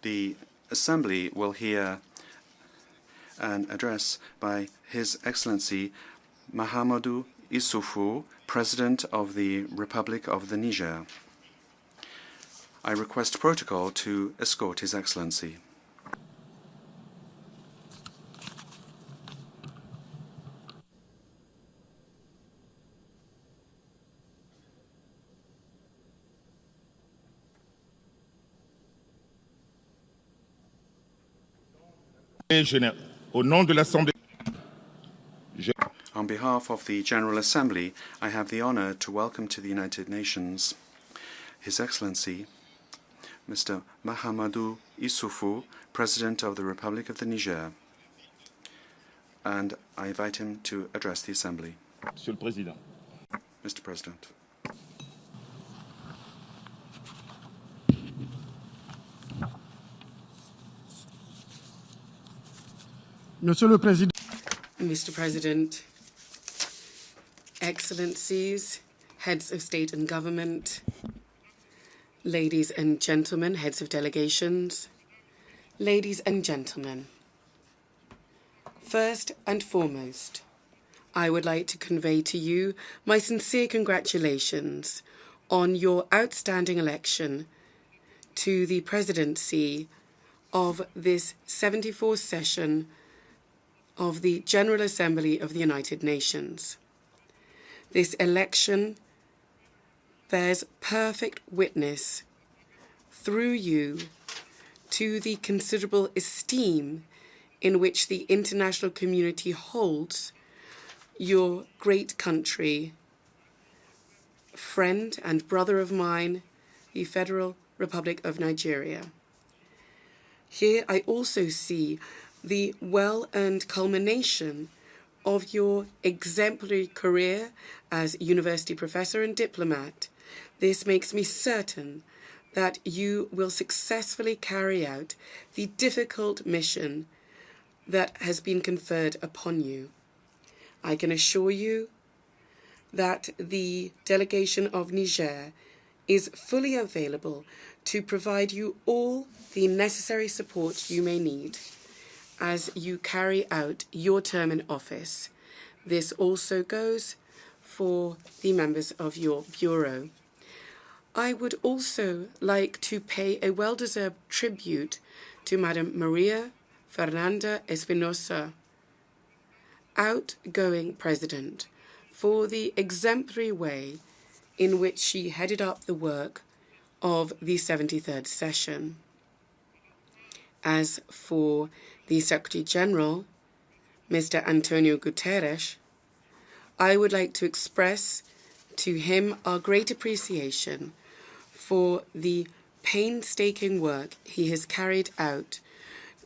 The Assembly will hear an address by His Excellency Mahamadou Issoufou, President of the Republic of the Niger. I request protocol to escort His Excellency. On behalf of the General Assembly, I have the honor to welcome to the United Nations His Excellency Mr. Mahamadou Issoufou, President of the Republic of the Niger, and I invite him to address the Assembly. Monsieur le Président. Mr. President. Monsieur le Président. Mr. President, Excellencies, Heads of State and Government, ladies and gentlemen, heads of delegations, ladies and gentlemen. First and foremost, I would like to convey to you my sincere congratulations on your outstanding election to the presidency of this 74th session of the General Assembly of the United Nations. This election bears perfect witness through you to the considerable esteem in which the international community holds your great country, friend and brother of mine, the Federal Republic of Nigeria. Here I also see the well-earned culmination of your exemplary career as university professor and diplomat. This makes me certain that you will successfully carry out the difficult mission that has been conferred upon you. I can assure you that the delegation of Niger is fully available to provide you all the necessary support you may need as you carry out your term in office. This also goes for the members of your bureau. I would also like to pay a well-deserved tribute to Madam Maria Fernanda Espinosa, outgoing President, for the exemplary way in which she headed up the work of the 73rd session. As for the Secretary General, Mr. Antonio Guterres, I would like to express to him our great appreciation for the painstaking work he has carried out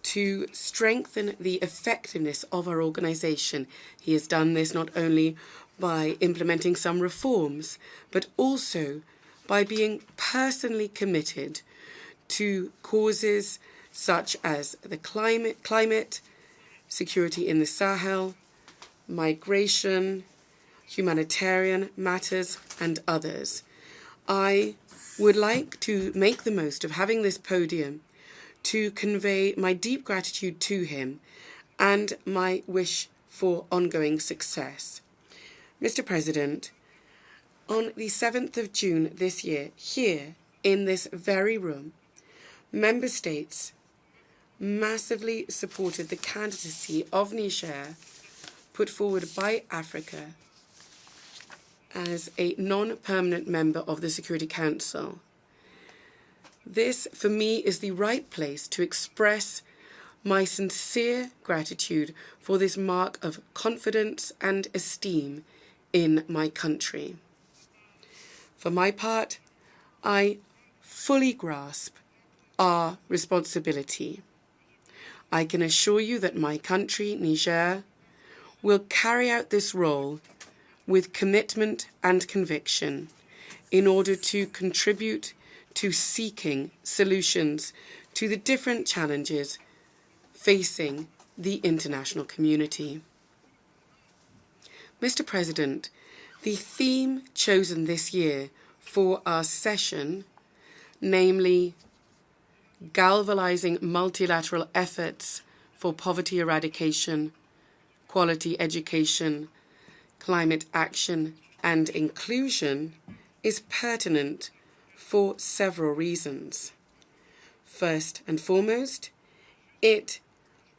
to strengthen the effectiveness of our organization. He has done this not only by implementing some reforms, but also by being personally committed to causes such as the climate, security in the Sahel, migration, humanitarian matters, and others. I would like to make the most of having this podium to convey my deep gratitude to him and my wish for ongoing success. Mr. President, on the 7th of June this year, here in this very room, member states massively supported the candidacy of Niger put forward by Africa as a non-permanent member of the Security Council. This, for me, is the right place to express my sincere gratitude for this mark of confidence and esteem in my country. For my part, I fully grasp our responsibility. I can assure you that my country, Niger, will carry out this role with commitment and conviction in order to contribute to seeking solutions to the different challenges facing the international community. Mr. President, the theme chosen this year for our session namely galvanizing multilateral efforts for poverty eradication, quality education, climate action, and inclusion, is pertinent for several reasons. First and foremost, it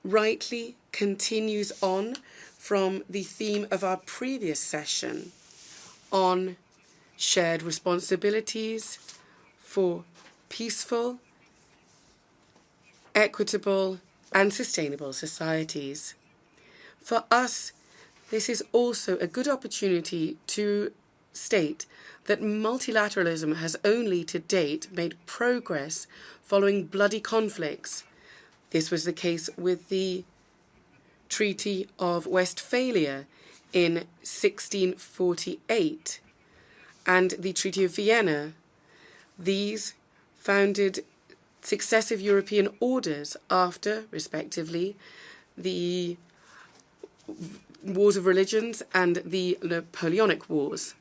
rightly continues on from the theme of our previous session on shared responsibilities for peaceful, equitable, and sustainable societies. For us, this is also a good opportunity to state that multilateralism has only to date made progress following bloody conflicts. This was the case with the Treaty of Westphalia in 1648 and the Treaty of Vienna. These founded successive European orders after, respectively, the Wars of Religions and the Napoleonic Wars.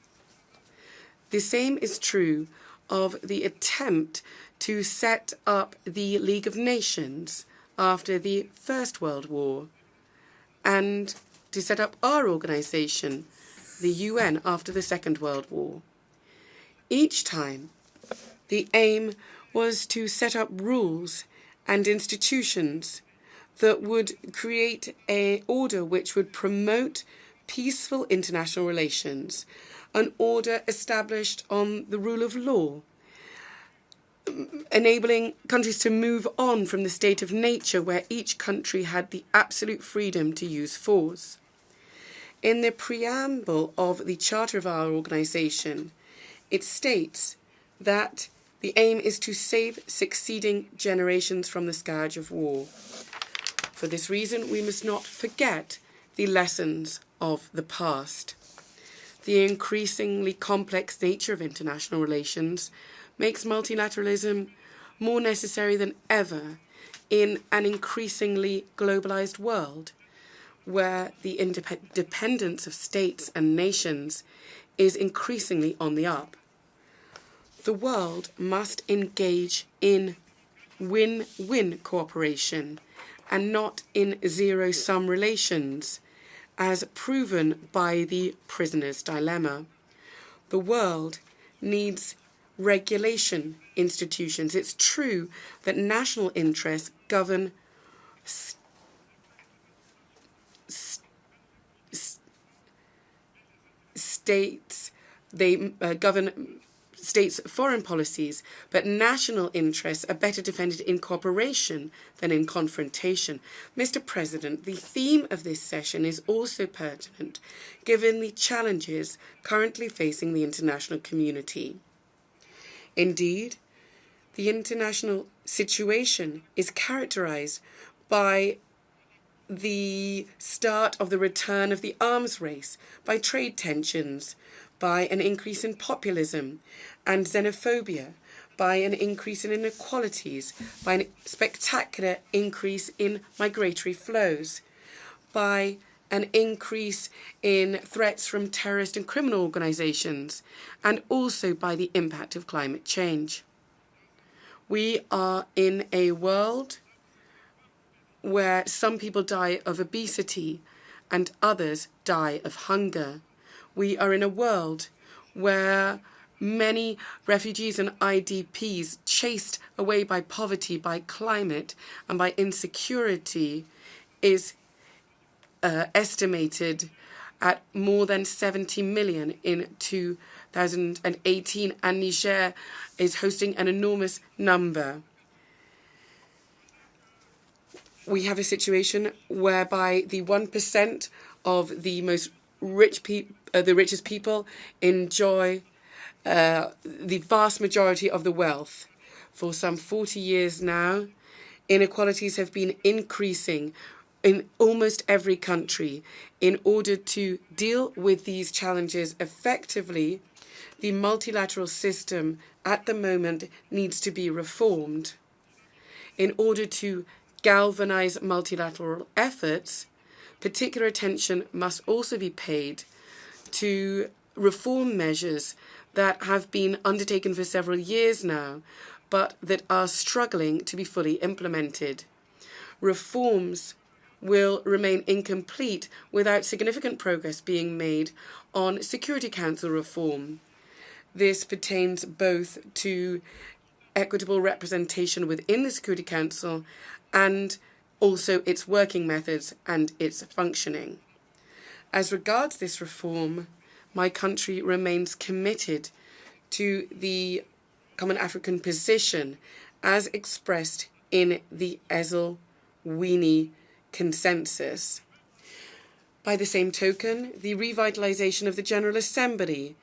The same is true of the attempt to set up the League of Nations after the First World War, and to set up our organization, the UN, after the Second World War. Each time, the aim was to set up rules and institutions that would create an order which would promote peaceful international relations, an order established on the rule of law, enabling countries to move on from the state of nature where each country had the absolute freedom to use force. In the preamble of the charter of our organization, it states that the aim is to save succeeding generations from the scourge of war. For this reason, we must not forget the lessons of the past. The increasingly complex nature of international relations makes multilateralism more necessary than ever in an increasingly globalized world, where the independence of states and nations is increasingly on the up. The world must engage in win-win cooperation and not in zero-sum relations, as proven by the prisoner's dilemma. The world needs regulation institutions. It's true that national interests govern states. They govern states' foreign policies, but national interests are better defended in cooperation than in confrontation. Mr. President, the theme of this session is also pertinent, given the challenges currently facing the international community. Indeed, the international situation is characterized by the start of the return of the arms race, by trade tensions, by an increase in populism and xenophobia, by an increase in inequalities, by a spectacular increase in migratory flows, by an increase in threats from terrorist and criminal organizations, and also by the impact of climate change. We are in a world where some people die of obesity and others die of hunger. We are in a world where many refugees and IDPs, chased away by poverty, by climate, and by insecurity, is estimated at more than 70 million in 2018, and Niger is hosting an enormous number. We have a situation whereby the 1% of the most the richest people enjoy the vast majority of the wealth. For some 40 years now, inequalities have been increasing in almost every country. In order to deal with these challenges effectively, the multilateral system at the moment needs to be reformed. In order to galvanize multilateral efforts, particular attention must also be paid to reform measures that have been undertaken for several years now, but that are struggling to be fully implemented. Reforms will remain incomplete without significant progress being made on Security Council reform. This pertains both to equitable representation within the Security Council and also its working methods and its functioning. As regards this reform, my country remains committed to the Common African Position as expressed in the Esel-Wini Consensus. By the same token, the revitalization of the General Assembly,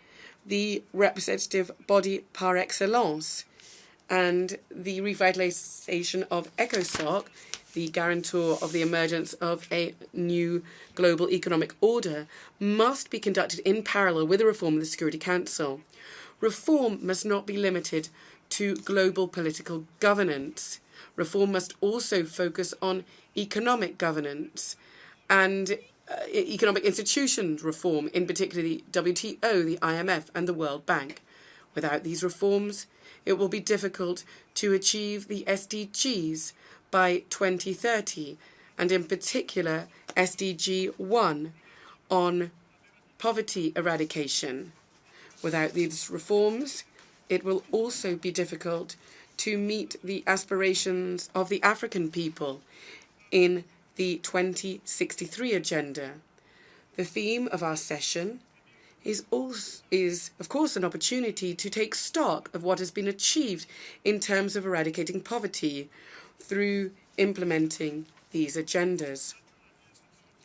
the representative body par excellence, and the revitalization of ECOSOC, the guarantor of the emergence of a new global economic order, must be conducted in parallel with the reform of the Security Council. Reform must not be limited to global political governance. Reform must also focus on economic governance and economic institutions reform, in particular the WTO, the IMF, and the World Bank. Without these reforms, it will be difficult to achieve the SDGs by 2030, and in particular SDG 1 on poverty eradication. Without these reforms, it will also be difficult to meet the aspirations of the African people in the 2063 agenda. The theme of our session is of course an opportunity to take stock of what has been achieved in terms of eradicating poverty through implementing these agendas.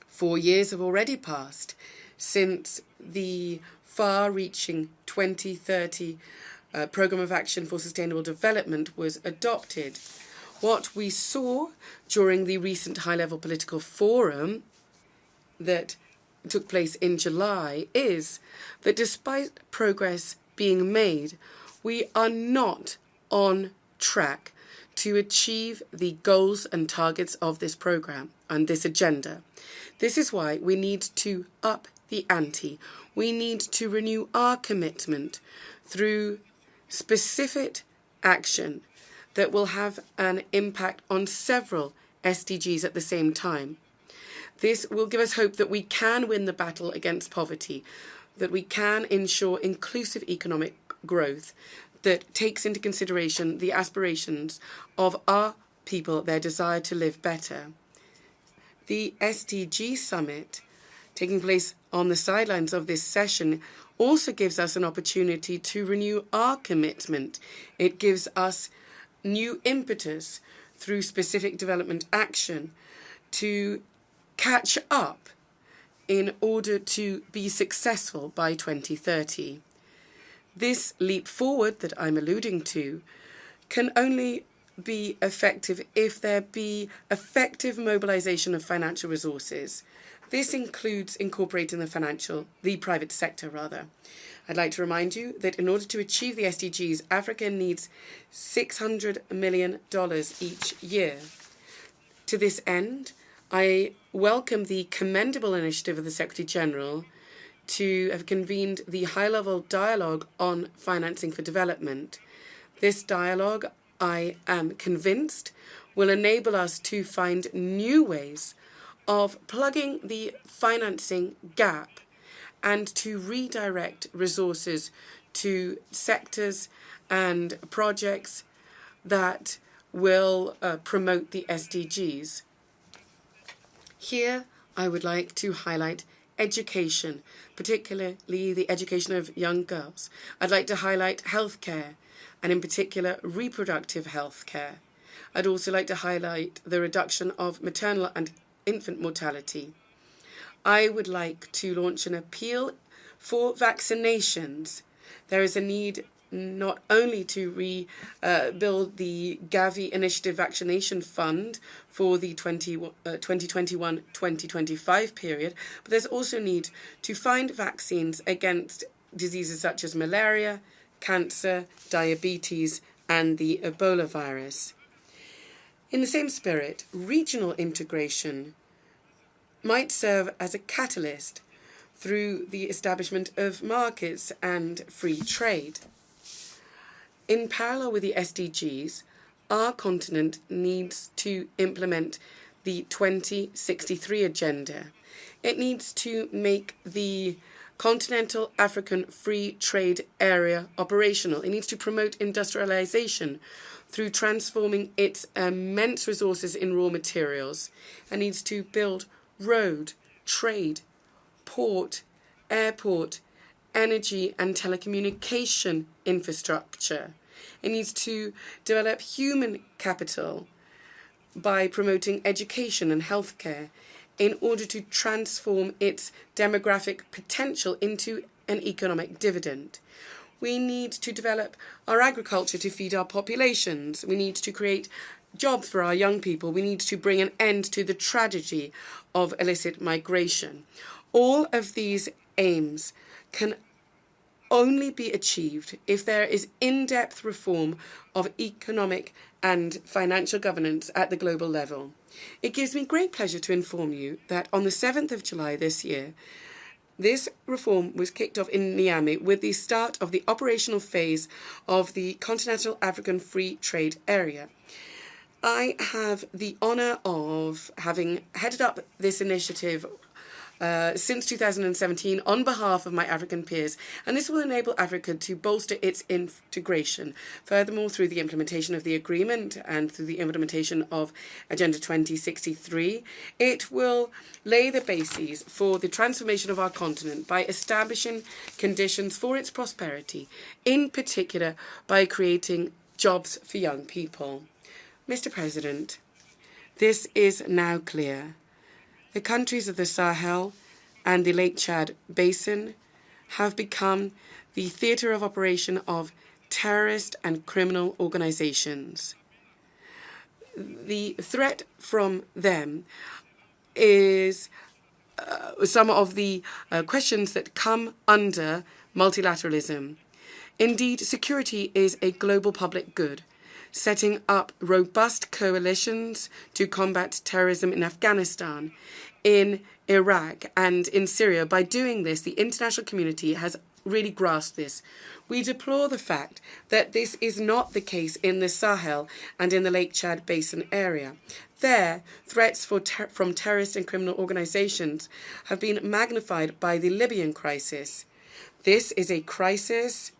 4 years have already passed since the far-reaching 2030 Programme of Action for Sustainable Development was adopted. What we saw during the recent high-level political forum that took place in July is that despite progress being made, we are not on track to achieve the goals and targets of this programme and this agenda. This is why we need to up the ante. We need to renew our commitment through specific action that will have an impact on several SDGs at the same time. This will give us hope that we can win the battle against poverty, that we can ensure inclusive economic growth that takes into consideration the aspirations of our people, their desire to live better. The SDG Summit, taking place on the sidelines of this session, also gives us an opportunity to renew our commitment. It gives us new impetus through specific development action to catch up in order to be successful by 2030. This leap forward that I'm alluding to can only be effective if there be effective mobilization of financial resources. This includes incorporating the private sector. I'd like to remind you that in order to achieve the SDGs, Africa needs $600 million each year. To this end, I welcome the commendable initiative of the Secretary General to have convened the high-level dialogue on financing for development. This dialogue, I am convinced, will enable us to find new ways of plugging the financing gap and to redirect resources to sectors and projects that will promote the SDGs. Here, I would like to highlight education, particularly the education of young girls. I'd like to highlight healthcare, and in particular reproductive healthcare. I'd also like to highlight the reduction of maternal and infant mortality. I would like to launch an appeal for vaccinations. There is a need not only to rebuild the Gavi Initiative Vaccination Fund for the 2021-2025 period, but there's also need to find vaccines against diseases such as malaria, cancer, diabetes, and the Ebola virus. In the same spirit, regional integration might serve as a catalyst through the establishment of markets and free trade. In parallel with the SDGs, our continent needs to implement the 2063 agenda. It needs to make the continental African free trade area operational. It needs to promote industrialization through transforming its immense resources in raw materials. It needs to build road, trade, port, airport, energy and telecommunication infrastructure. It needs to develop human capital by promoting education and healthcare in order to transform its demographic potential into an economic dividend. We need to develop our agriculture to feed our populations. We need to create jobs for our young people. We need to bring an end to the tragedy of illicit migration. All of these aims can only be achieved if there is in-depth reform of economic and financial governance at the global level. It gives me great pleasure to inform you that on the 7th of July this year, this reform was kicked off in Niamey with the start of the operational phase of the Continental African Free Trade Area. I have the honour of having headed up this initiative since 2017 on behalf of my African peers, and this will enable Africa to bolster its integration. Furthermore, through the implementation of the agreement and through the implementation of Agenda 2063, it will lay the bases for the transformation of our continent by establishing conditions for its prosperity, in particular by creating jobs for young people. Mr. President, this is now clear. The countries of the Sahel and the Lake Chad Basin have become the theatre of operation of terrorist and criminal organizations. The threat from them is some of the questions that come under multilateralism. Indeed, security is a global public good. Setting up robust coalitions to combat terrorism in Afghanistan, in Iraq and in Syria. By doing this, the international community has really grasped this. We deplore the fact that this is not the case in the Sahel and in the Lake Chad Basin area. There, threats from terrorist and criminal organizations have been magnified by the Libyan crisis. This is a crisis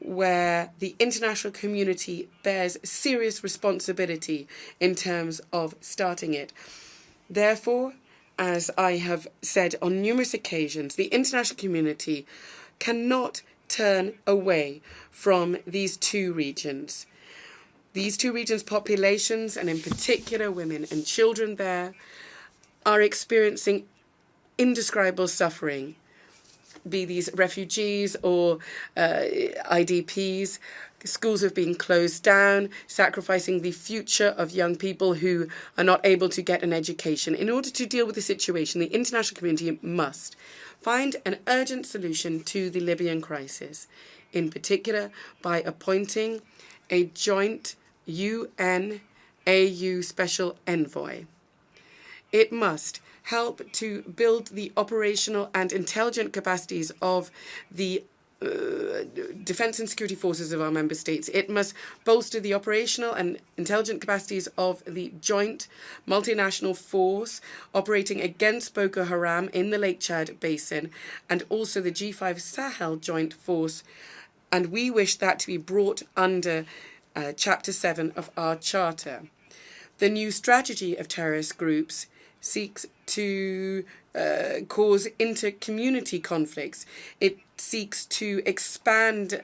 where the international community bears serious responsibility in terms of starting it. Therefore, as I have said on numerous occasions, the international community cannot turn away from these two regions. These two regions' populations, and in particular women and children there, are experiencing indescribable suffering. Be these refugees or IDPs, schools have been closed down, sacrificing the future of young people who are not able to get an education. In order to deal with the situation, the international community must find an urgent solution to the Libyan crisis, in particular by appointing a joint UN-AU special envoy. It must help to build the operational and intelligent capacities of the defence and security forces of our member states. It must bolster the operational and intelligent capacities of the joint multinational force operating against Boko Haram in the Lake Chad Basin, and also the G5 Sahel joint force. And we wish that to be brought under Chapter 7 of our Charter. The new strategy of terrorist groups seeks to cause inter-community conflicts. It seeks to expand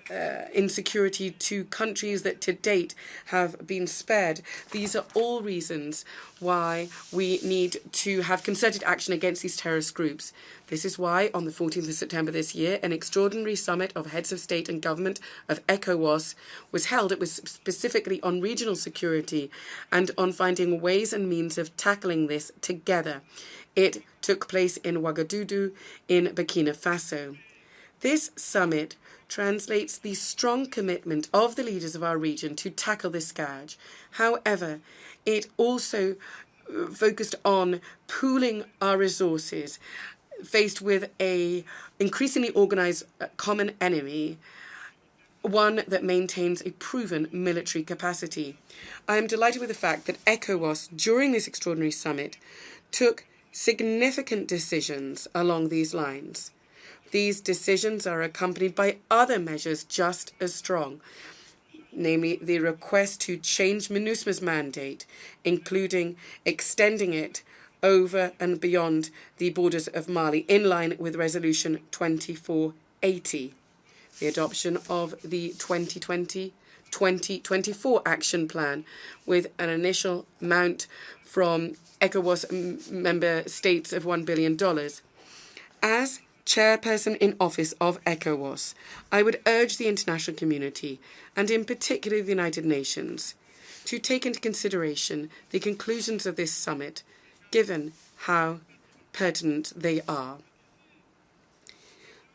insecurity to countries that to date have been spared. These are all reasons why we need to have concerted action against these terrorist groups. This is why, on the 14th of September this year, an extraordinary summit of heads of state and government of ECOWAS was held. It was specifically on regional security and on finding ways and means of tackling this together. It took place in Ouagadougou in Burkina Faso. This summit translates the strong commitment of the leaders of our region to tackle this scourge. However, it also focused on pooling our resources, faced with an increasingly organized common enemy, one that maintains a proven military capacity. I am delighted with the fact that ECOWAS, during this extraordinary summit, took significant decisions along these lines. These decisions are accompanied by other measures just as strong, namely the request to change MINUSMA's mandate, including extending it over and beyond the borders of Mali, in line with Resolution 2480, the adoption of the 2020-2024 Action Plan, with an initial amount from ECOWAS member states of $1 billion. As chairperson in office of ECOWAS, I would urge the international community, and in particular the United Nations, to take into consideration the conclusions of this summit, given how pertinent they are.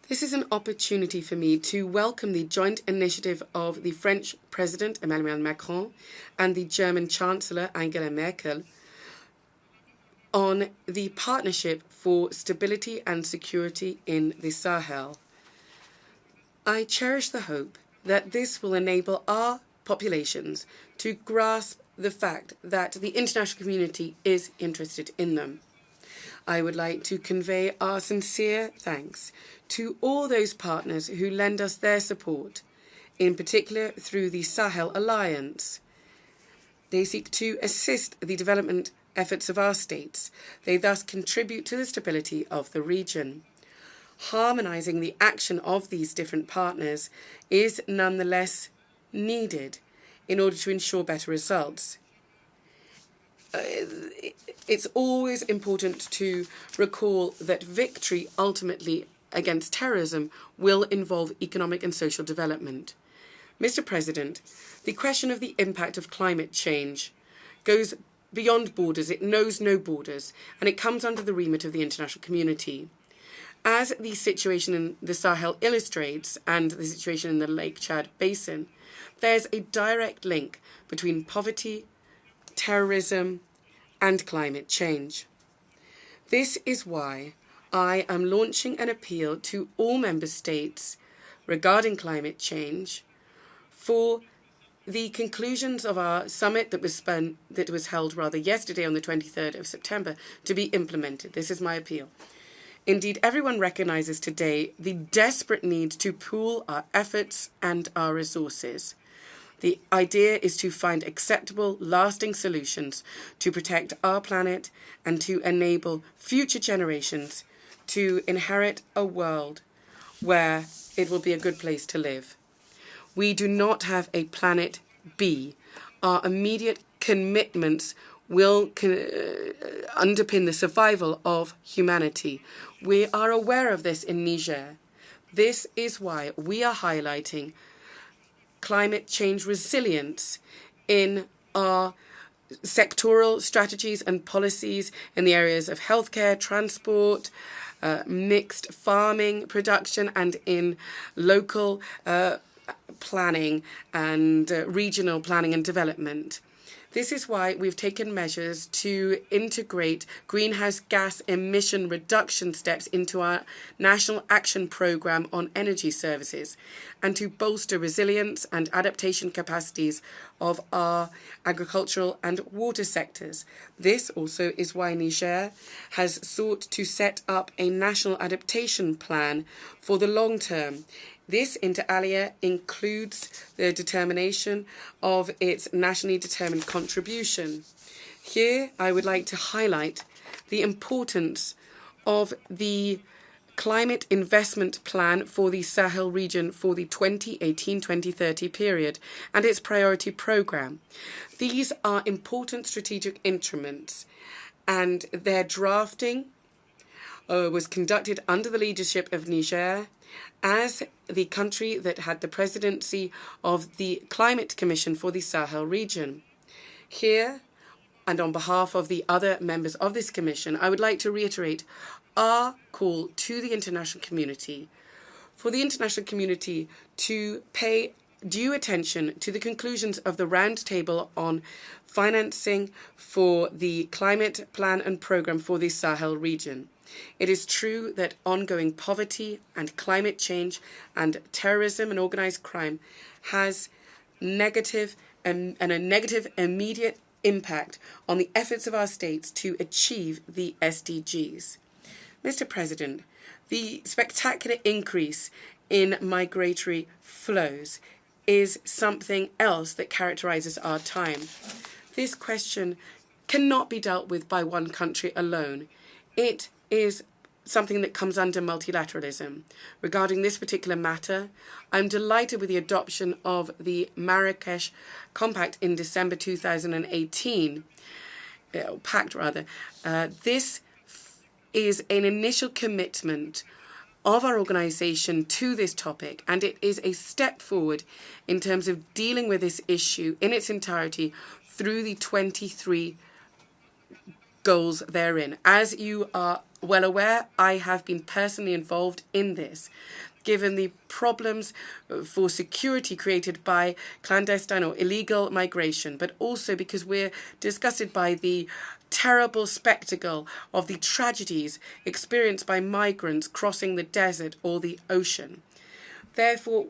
This is an opportunity for me to welcome the joint initiative of the French President Emmanuel Macron and the German Chancellor Angela Merkel on the Partnership for Stability and Security in the Sahel. I cherish the hope that this will enable our populations to grasp the fact that the international community is interested in them. I would like to convey our sincere thanks to all those partners who lend us their support, in particular through the Sahel Alliance. They seek to assist the development efforts of our states. They thus contribute to the stability of the region. Harmonizing the action of these different partners is nonetheless needed in order to ensure better results. It's always important to recall that victory ultimately against terrorism will involve economic and social development. Mr. President, the question of the impact of climate change goes beyond borders. It knows no borders, and it comes under the remit of the international community. As the situation in the Sahel illustrates, and the situation in the Lake Chad Basin, there's a direct link between poverty, terrorism, and climate change. This is why I am launching an appeal to all member states regarding climate change for the conclusions of our summit that was held yesterday on the 23rd of September to be implemented. This is my appeal. Indeed, everyone recognizes today the desperate need to pool our efforts and our resources. The idea is to find acceptable, lasting solutions to protect our planet and to enable future generations to inherit a world where it will be a good place to live. We do not have a planet B. Our immediate commitments will underpin the survival of humanity. We are aware of this in Niger. This is why we are highlighting climate change resilience in our sectoral strategies and policies in the areas of healthcare, transport, mixed farming production, and in local planning and regional planning and development. This is why we've taken measures to integrate greenhouse gas emission reduction steps into our National Action Programme on Energy Services, and to bolster resilience and adaptation capacities of our agricultural and water sectors. This also is why Niger has sought to set up a national adaptation plan for the long term. This, inter alia, includes the determination of its nationally determined contribution. Here, I would like to highlight the importance of the Climate Investment Plan for the Sahel region for the 2018-2030 period and its priority programme. These are important strategic instruments, and their drafting was conducted under the leadership of Niger as the country that had the presidency of the Climate Commission for the Sahel region. Here, and on behalf of the other members of this commission, I would like to reiterate our call to the international community, for the international community to pay due attention to the conclusions of the Roundtable on financing for the climate plan and programme for the Sahel region. It is true that ongoing poverty and climate change and terrorism and organised crime has a negative immediate impact on the efforts of our states to achieve the SDGs. Mr. President, the spectacular increase in migratory flows is something else that characterises our time. This question cannot be dealt with by one country alone. It is something that comes under multilateralism. Regarding this particular matter, I'm delighted with the adoption of the Marrakesh Compact in December 2018, Pact rather. This is an initial commitment of our organisation to this topic, and it is a step forward in terms of dealing with this issue in its entirety through the 23 goals therein. As you are well aware, I have been personally involved in this, given the problems for security created by clandestine or illegal migration, but also because we're disgusted by the terrible spectacle of the tragedies experienced by migrants crossing the desert or the ocean. Therefore,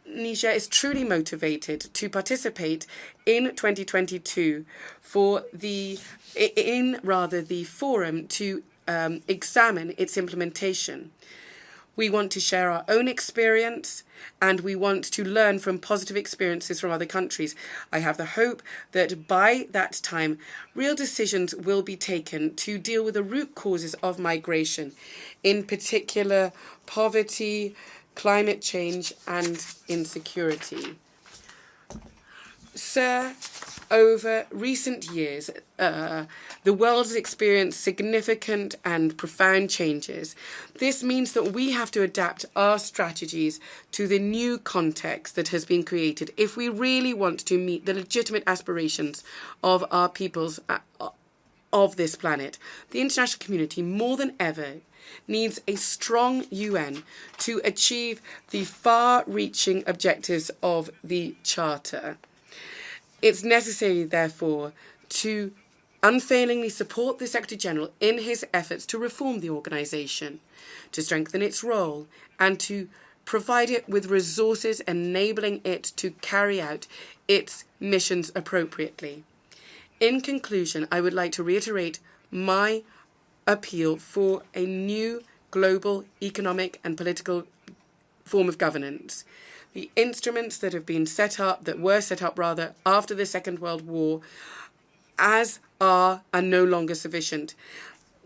Niger is truly motivated to participate in 2022 for the forum to examine its implementation. We want to share our own experience, and we want to learn from positive experiences from other countries. I have the hope that by that time, real decisions will be taken to deal with the root causes of migration, in particular poverty, climate change, and insecurity. Sir, over recent years, the world has experienced significant and profound changes. This means that we have to adapt our strategies to the new context that has been created if we really want to meet the legitimate aspirations of our peoples of this planet. The international community, more than ever, needs a strong UN to achieve the far-reaching objectives of the Charter. It's necessary, therefore, to unfailingly support the Secretary-General in his efforts to reform the organisation, to strengthen its role, and to provide it with resources enabling it to carry out its missions appropriately. In conclusion, I would like to reiterate my appeal for a new global economic and political form of governance. The instruments that were set up after the Second World War, are no longer sufficient.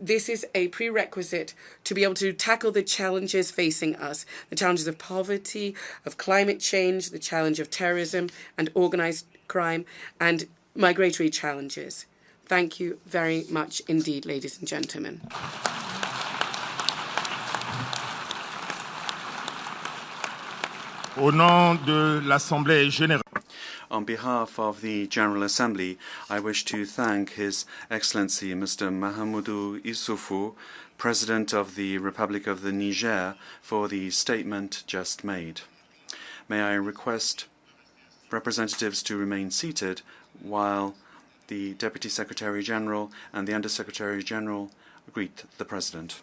This is a prerequisite to be able to tackle the challenges facing us, the challenges of poverty, of climate change, the challenge of terrorism and organised crime, and migratory challenges. Thank you very much indeed, ladies and gentlemen. Au nom de l'Assemblée générale. On behalf of the General Assembly, I wish to thank His Excellency Mr. Mahamadou Issoufou, President of the Republic of the Niger, for the statement just made. May I request representatives to remain seated while the Deputy Secretary General and the Under Secretary General greet the President.